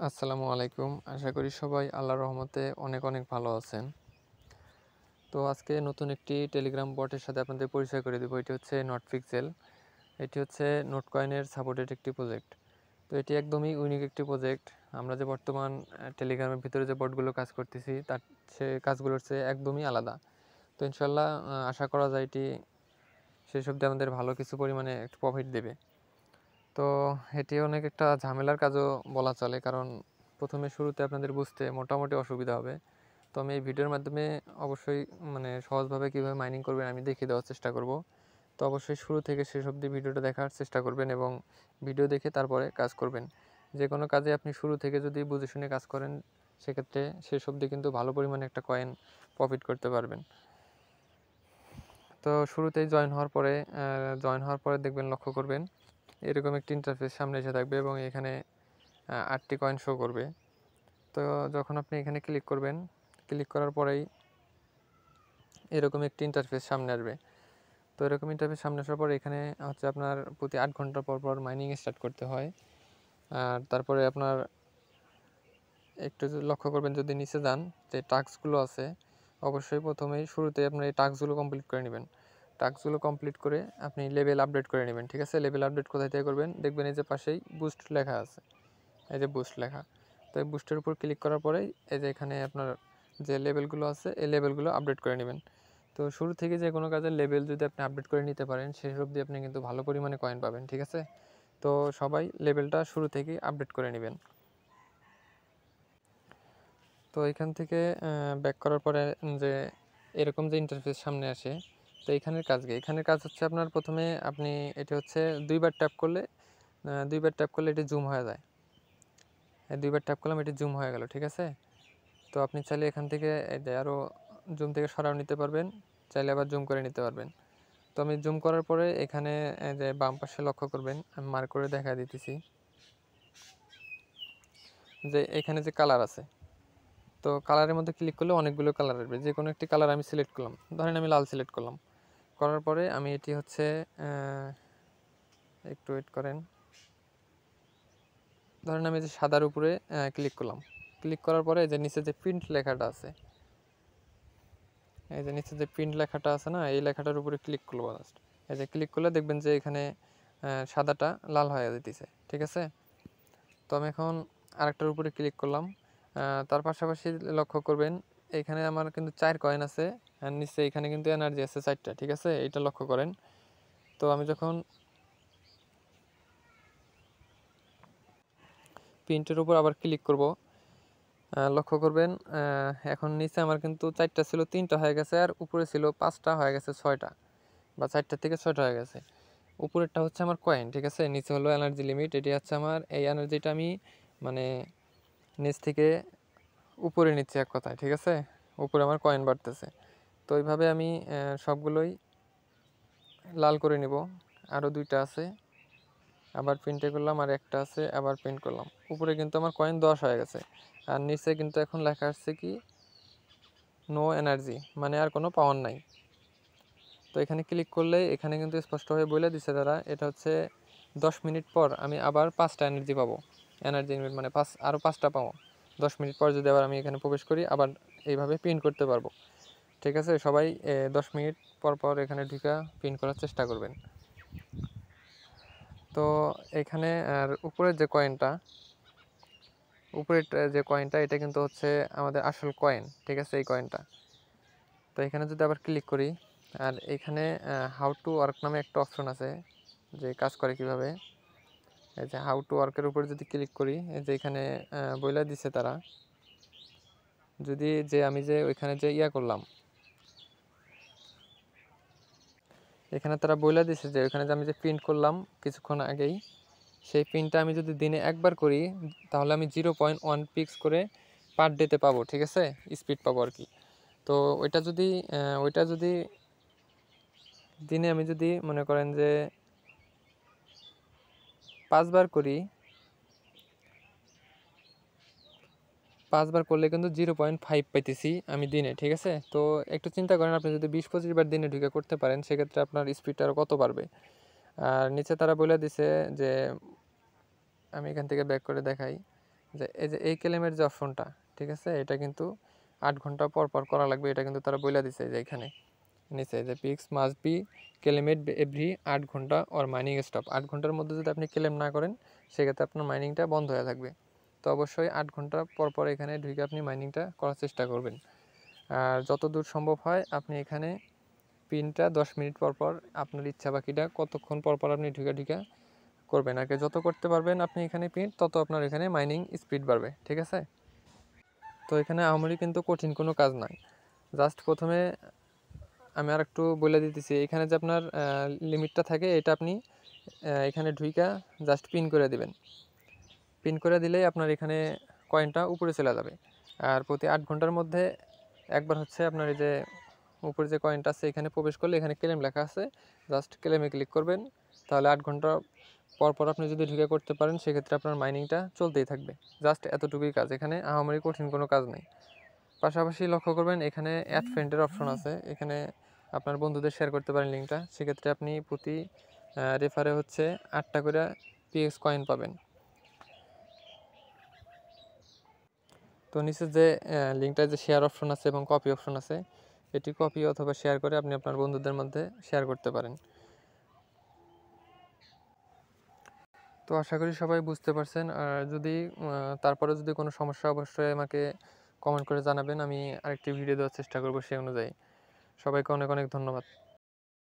আসসালামু আলাইকুম। আশা করি সবাই আল্লাহর রহমতে অনেক অনেক ভালো আছেন। তো আজকে নতুন একটি টেলিগ্রাম বটের সাথে আপনাদের পরিচয় করে দেবো। এটি হচ্ছে নটপিক্সেল। এটি হচ্ছে নোটকয়েনের সাপোর্টেড একটি প্রজেক্ট। তো এটি একদমই ইউনিক একটি প্রজেক্ট। আমরা যে বর্তমান টেলিগ্রামের ভিতরে যে বটগুলো কাজ করতেছি তার সে কাজগুলোর চেয়ে একদমই আলাদা। তো ইনশাল্লাহ আশা করা যায় এটি শেষ অবধি আমাদের ভালো কিছু পরিমাণে একটু প্রফিট দেবে। তো এটি অনেক একটা ঝামেলার কাজও বলা চলে, কারণ প্রথমে শুরুতে আপনাদের বুঝতে মোটামুটি অসুবিধা হবে। তো আমি এই ভিডিওর মাধ্যমে অবশ্যই সহজভাবে কীভাবে মাইনিং করবেন আমি দেখিয়ে দেওয়ার চেষ্টা করব। তো অবশ্যই শুরু থেকে শেষ অবধি ভিডিওটা দেখার চেষ্টা করবেন এবং ভিডিও দেখে তারপরে কাজ করবেন। যে কোনো কাজে আপনি শুরু থেকে যদি বুঝে শুনে কাজ করেন সেক্ষেত্রে শেষ অবধি কিন্তু ভালো পরিমাণে একটা কয়েন প্রফিট করতে পারবেন। তো শুরুতেই জয়েন হওয়ার পরে দেখবেন, লক্ষ্য করবেন এরকম একটি ইন্টারফেস সামনে এসে থাকবে এবং এখানে 8টি কয়েন শো করবে। তো যখন আপনি এখানে ক্লিক করবেন, ক্লিক করার পরেই এরকম একটি ইন্টারফেস সামনে আসবে। তো এরকম ইন্টারফেস সামনে আসার পর এখানে হচ্ছে আপনার প্রতি 8 ঘন্টা পর পর মাইনিং স্টার্ট করতে হয়। আর তারপরে আপনার একটু লক্ষ্য করবেন, যদি নিচে যান যে টাস্কগুলো আছে, অবশ্যই প্রথমেই শুরুতেই আপনার এই টাস্কগুলো কমপ্লিট করে নেবেন। টাস্কগুলো কমপ্লিট করে আপনি লেভেল আপডেট করে নেবেন। ঠিক আছে, লেভেল আপডেট কোথায় থেকে করবেন দেখবেন, এই যে পাশেই বুস্ট লেখা আছে, এই যে বুস্ট লেখা। তো এই বুস্টের উপর ক্লিক করার পরেই এই যে এখানে আপনার যে লেভেলগুলো আছে এই লেভেলগুলো আপডেট করে নেবেন। তো শুরু থেকে যে কোনো কাজের লেভেল যদি আপনি আপডেট করে নিতে পারেন শেষ অবধি আপনি কিন্তু ভালো পরিমাণে কয়েন পাবেন। ঠিক আছে, তো সবাই লেভেলটা শুরু থেকেই আপডেট করে নেবেন। তো এখান থেকে ব্যাক করার পরে যে এরকম যে ইন্টারফেস সামনে আসে, তো এখানের কাজ হচ্ছে আপনার প্রথমে আপনি এটি হচ্ছে দুইবার ট্যাপ করলে এটি জুম হয়ে যায়। দুইবার ট্যাপ করলাম, এটি জুম হয়ে গেল। ঠিক আছে, তো আপনি চাইলে এখান থেকে আরও জুম থেকে সরাও নিতে পারবেন, চাইলে আবার জুম করে নিতে পারবেন। তো আমি জুম করার পরে এখানে যে বাম পাশে লক্ষ্য করবেন, আমি মার্ক করে দেখা দিতেছি যে এখানে যে কালার আছে, তো কালারের মধ্যে ক্লিক করলে অনেকগুলো কালার আসবে। যে কোনো একটি কালার আমি সিলেক্ট করলাম, ধরেন আমি লাল সিলেক্ট করলাম। করার পরে আমি এটি হচ্ছে একটু ওয়েট করেন, ধরেন আমি যে সাদার উপরে ক্লিক করলাম। ক্লিক করার পরে যে নিচে যে প্রিন্ট লেখাটা আছে, এই যে নিচে যে প্রিন্ট লেখাটা আছে না, এই লেখাটার উপরে ক্লিক করবো জাস্ট। এই যে ক্লিক করলে দেখবেন যে এখানে সাদাটা লাল হয়ে যেতেছে। ঠিক আছে, তো আমি এখন আরেকটার উপরে ক্লিক করলাম। তার পাশাপাশি লক্ষ্য করবেন এখানে আমার কিন্তু 4 কয়েন আছে, আর নিচে এখানে কিন্তু এনার্জি আছে 4টা। ঠিক আছে, এটা লক্ষ্য করেন। তো আমি যখন প্রিন্টের উপর আবার ক্লিক করব, লক্ষ্য করবেন এখন নিচে আমার কিন্তু 4টা ছিল 3টা হয়ে গেছে, আর উপরে ছিল 5টা হয়ে গেছে 6টা, বা 4টা থেকে 6টা হয়ে গেছে। উপরেরটা হচ্ছে আমার কয়েন। ঠিক আছে, নিচে হলো এনার্জি লিমিট, এটি হচ্ছে আমার এই এনার্জিটা আমি মানে নিচ থেকে উপরে নিচ্ছি এক কথায়। ঠিক আছে, উপরে আমার কয়েন বাড়তেছে। তো এইভাবে আমি সবগুলোই লাল করে নিব। আরও 2টা আছে, আবার প্রিন্টে করলাম, আর একটা আছে, আবার প্রিন্ট করলাম। উপরে কিন্তু আমার কয়েন 10 হয়ে গেছে, আর নিচে কিন্তু এখন লেখা আসছে কি নো এনার্জি, মানে আর কোনো পাওয়ার নাই। তো এখানে ক্লিক করলে এখানে কিন্তু স্পষ্টভাবে বলে দিছে তারা, এটা হচ্ছে 10 মিনিট পর আমি আবার 5টা এনার্জি পাবো। এনার্জি মানে আরও 5টা পাবো 10 মিনিট পর, যদি আবার আমি এখানে প্রবেশ করি আবার এইভাবে প্রিন্ট করতে পারবো। ঠিক আছে, সবাই 10 মিনিট পর পর এখানে ঢুকা প্রিন্ট করার চেষ্টা করবেন। তো এখানে আর উপরের যে কয়েনটা এটা কিন্তু হচ্ছে আমাদের আসল কয়েন। ঠিক আছে, এই কয়েনটা। তো এখানে যদি আবার ক্লিক করি, আর এখানে হাউ টু ওয়ার্ক নামে একটা অপশন আছে, যে কাজ করে কিভাবে। এই যে হাউ টু ওয়ার্কের উপরে যদি ক্লিক করি, এই যে এখানে বইলা দিছে তারা, যদি যে আমি যে ওইখানে যে করলাম, এখানে তারা বইলা দিছে যে ওইখানে যে আমি যে প্রিন্ট করলাম কিছুক্ষণ আগেই, সেই প্রিন্টটা আমি যদি দিনে একবার করি তাহলে আমি 0.1 পিক্স করে পার ডেতে পাবো। ঠিক আছে, স্পিড পাবো আর কি। তো ওইটা যদি দিনে আমি যদি মনে করেন যে 5বার করি, 5বার করলে কিন্তু 0.5 পাইতেছি আমি দিনে। ঠিক আছে, তো একটু চিন্তা করেন, আপনি যদি 20-25 বার দিনে ঢুকে করতে পারেন সেক্ষেত্রে আপনার স্পিডটা আরও কত বাড়বে। আর নিচে তারা বলে দিছে যে, আমি এখান থেকে ব্যাক করে দেখাই, যে এই ক্লেমের যে অপশনটা, ঠিক আছে, এটা কিন্তু 8 ঘন্টা পর পর করা লাগবে। এটা কিন্তু তারা বলে দিছে যে এখানে নিচে যে পিক্স মাস্ট বি ক্লেমেড এভরি 8 ঘন্টা অর মাইনিং স্টপ। 8 ঘন্টার মধ্যে যদি আপনি ক্লেম না করেন সেক্ষেত্রে আপনার মাইনিংটা বন্ধ হয়ে থাকবে। তো অবশ্যই 8 ঘন্টা পর পর এখানে ঢুকে আপনি মাইনিংটা করার চেষ্টা করবেন। আর যত দূর সম্ভব হয় আপনি এখানে পিনটা 10 মিনিট পর পর আপনার ইচ্ছা বাকিটা কতক্ষণ পর পর আপনি ঢুকা করবেন। আগে যত করতে পারবেন আপনি এখানে পিন, তত আপনার এখানে মাইনিং স্পিড বাড়বে, ঠিক আছে। তো এখানে আহামরি কিন্তু কঠিন কোনো কাজ নাই। জাস্ট প্রথমে আমি আর একটু বলে দিতেছি, এখানে যে আপনার লিমিটটা থাকে এটা আপনি এখানে ঢুইকা জাস্ট পিন করে দিবেন। পিন করে দিলেই আপনার এখানে কয়েনটা উপরে চলে যাবে। আর প্রতি 8 ঘন্টার মধ্যে একবার হচ্ছে আপনার এই যে উপরে যে কয়েনটা আছে এখানে প্রবেশ করলে এখানে ক্লেম লেখা আছে, জাস্ট ক্লেমে ক্লিক করবেন। তাহলে 8 ঘন্টা পর পর আপনি যদি ঢুকে করতে পারেন সেক্ষেত্রে আপনার মাইনিংটা চলতেই থাকবে। জাস্ট এতটুকুই কাজ, এখানে আহামরি কঠিন কোনো কাজ নেই। পাশাপাশি লক্ষ্য করবেন এখানে অ্যাড ফ্রেন্ডের অপশন আছে, এখানে আপনার বন্ধুদের শেয়ার করতে পারেন লিঙ্কটা। সেক্ষেত্রে আপনি প্রতি রেফারে হচ্ছে 8টা করে পিএক্স কয়েন পাবেন। তো নিচে যে লিঙ্কটা যে শেয়ার অপশন আছে এবং কপি অপশন আছে, এটি কপি অথবা শেয়ার করে আপনি আপনার বন্ধুদের মধ্যে শেয়ার করতে পারেন। তো আশা করি সবাই বুঝতে পারছেন। আর যদি তারপরে যদি কোনো সমস্যা অবশ্যই আমাকে কমেন্ট করে জানাবেন, আমি আরেকটি ভিডিও দেওয়ার চেষ্টা করব সেই অনুযায়ী। সবাইকে অনেক অনেক ধন্যবাদ।